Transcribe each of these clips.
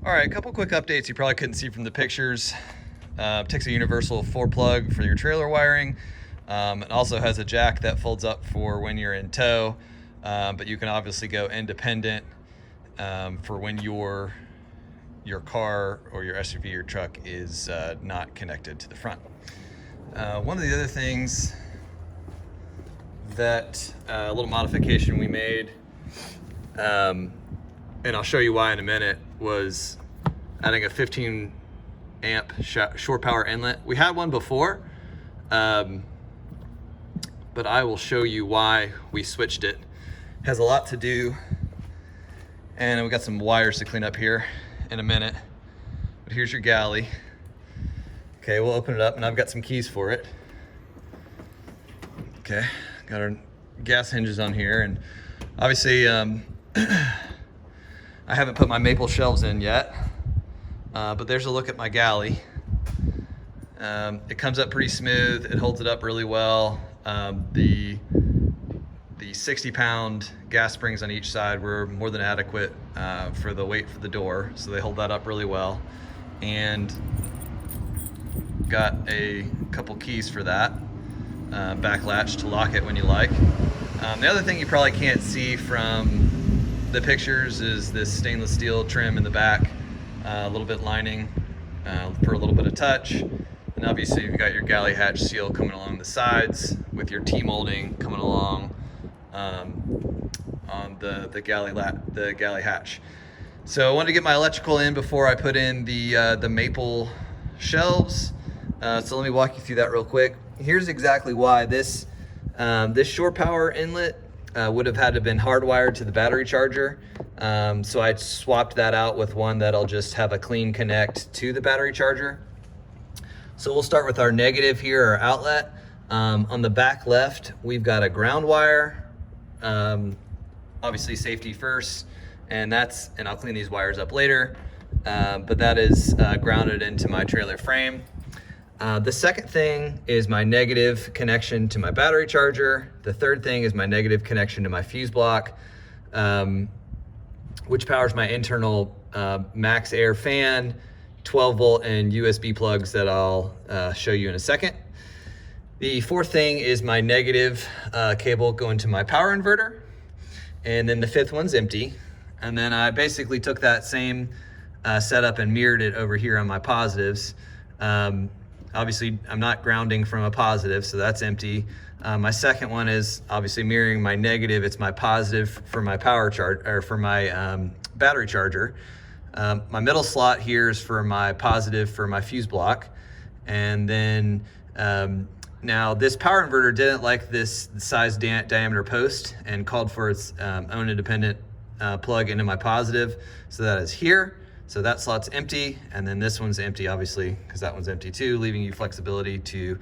All right, a couple quick updates you probably couldn't see from the pictures. Takes a universal 4-plug for your trailer wiring. It also has a jack that folds up for when you're in tow, but you can obviously go independent for when your car or your SUV or truck is not connected to the front. One of the other things that a little modification we made, and I'll show you why in a minute, was adding a 15 amp shore power inlet. We had one before, but I will show you why we switched it. It has a lot to do, and we got some wires to clean up here in a minute. But here's your galley. Okay, we'll open it up, and I've got some keys for it. Okay, got our gas hinges on here, and obviously I haven't put my maple shelves in yet, but there's a look at my galley. It comes up pretty smooth. It holds it up really well. The 60-pound gas springs on each side were more than adequate for the weight for the door, so they hold that up really well. And got a couple keys for that, back latch to lock it when you like. The other thing you probably can't see from the pictures is this stainless steel trim in the back, a little bit lining for a little bit of touch. And obviously you've got your galley hatch seal coming along the sides with your T-molding coming along on the galley hatch. So I wanted to get my electrical in before I put in the maple shelves. So let me walk you through that real quick. Here's exactly why this shore power inlet would have had to have been hardwired to the battery charger. So I swapped that out with one that'll just have a clean connect to the battery charger. So we'll start with our negative here, our outlet. On the back left, we've got a ground wire. Obviously safety first, and I'll clean these wires up later, but that is grounded into my trailer frame. The second thing is my negative connection to my battery charger. The third thing is my negative connection to my fuse block, which powers my internal max air fan, 12 volt and USB plugs that I'll show you in a second. The fourth thing is my negative cable going to my power inverter. And then the fifth one's empty. And then I basically took that same setup and mirrored it over here on my positives. Obviously, I'm not grounding from a positive, so that's empty. My second one is obviously mirroring my negative. It's my positive for my power charge, or for my battery charger. My middle slot here is for my positive for my fuse block. And then now this power inverter didn't like this size diameter post and called for its own independent plug into my positive. So that is here. So that slot's empty, and then this one's empty, obviously, because that one's empty too, leaving you flexibility to,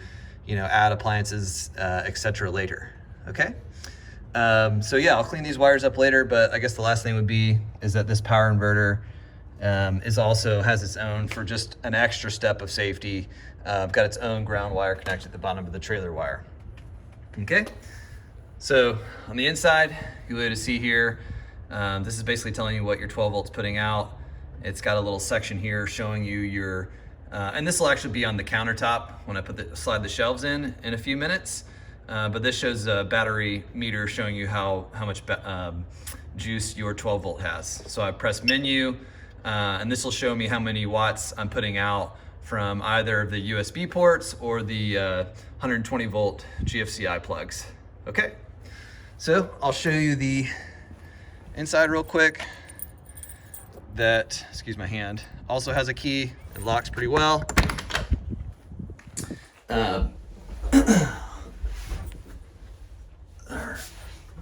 add appliances, etc. later. Okay. So yeah, I'll clean these wires up later, but I guess the last thing would be is that this power inverter has its own, for just an extra step of safety, got its own ground wire connected at the bottom of the trailer wire. Okay. So on the inside, you'll be able to see here, this is basically telling you what your 12 volt's putting out. It's got a little section here showing you your, and this will actually be on the countertop when I slide the shelves in a few minutes. But this shows a battery meter showing you how much juice your 12 volt has. So I press menu, and this will show me how many watts I'm putting out from either of the USB ports or the 120 volt GFCI plugs. Okay, so I'll show you the inside real quick. That, excuse my hand, also has a key. It locks pretty well. Let's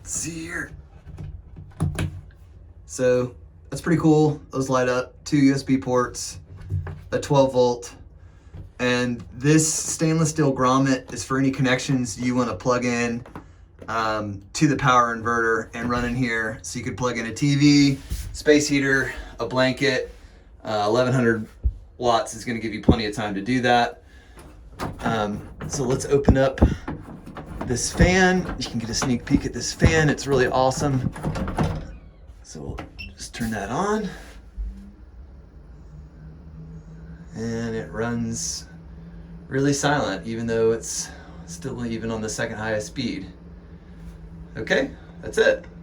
see here. So that's pretty cool. Those light up. 2 USB ports, a 12 volt, and this stainless steel grommet is for any connections you want to plug in to the power inverter and run in here. So you could plug in a TV, space heater, a blanket. 1100 watts is going to give you plenty of time to do that. So let's open up this fan. You can get a sneak peek at this fan. It's really awesome. So we'll just turn that on. and it runs really silent, even though it's still even on the second highest speed. Okay, that's it.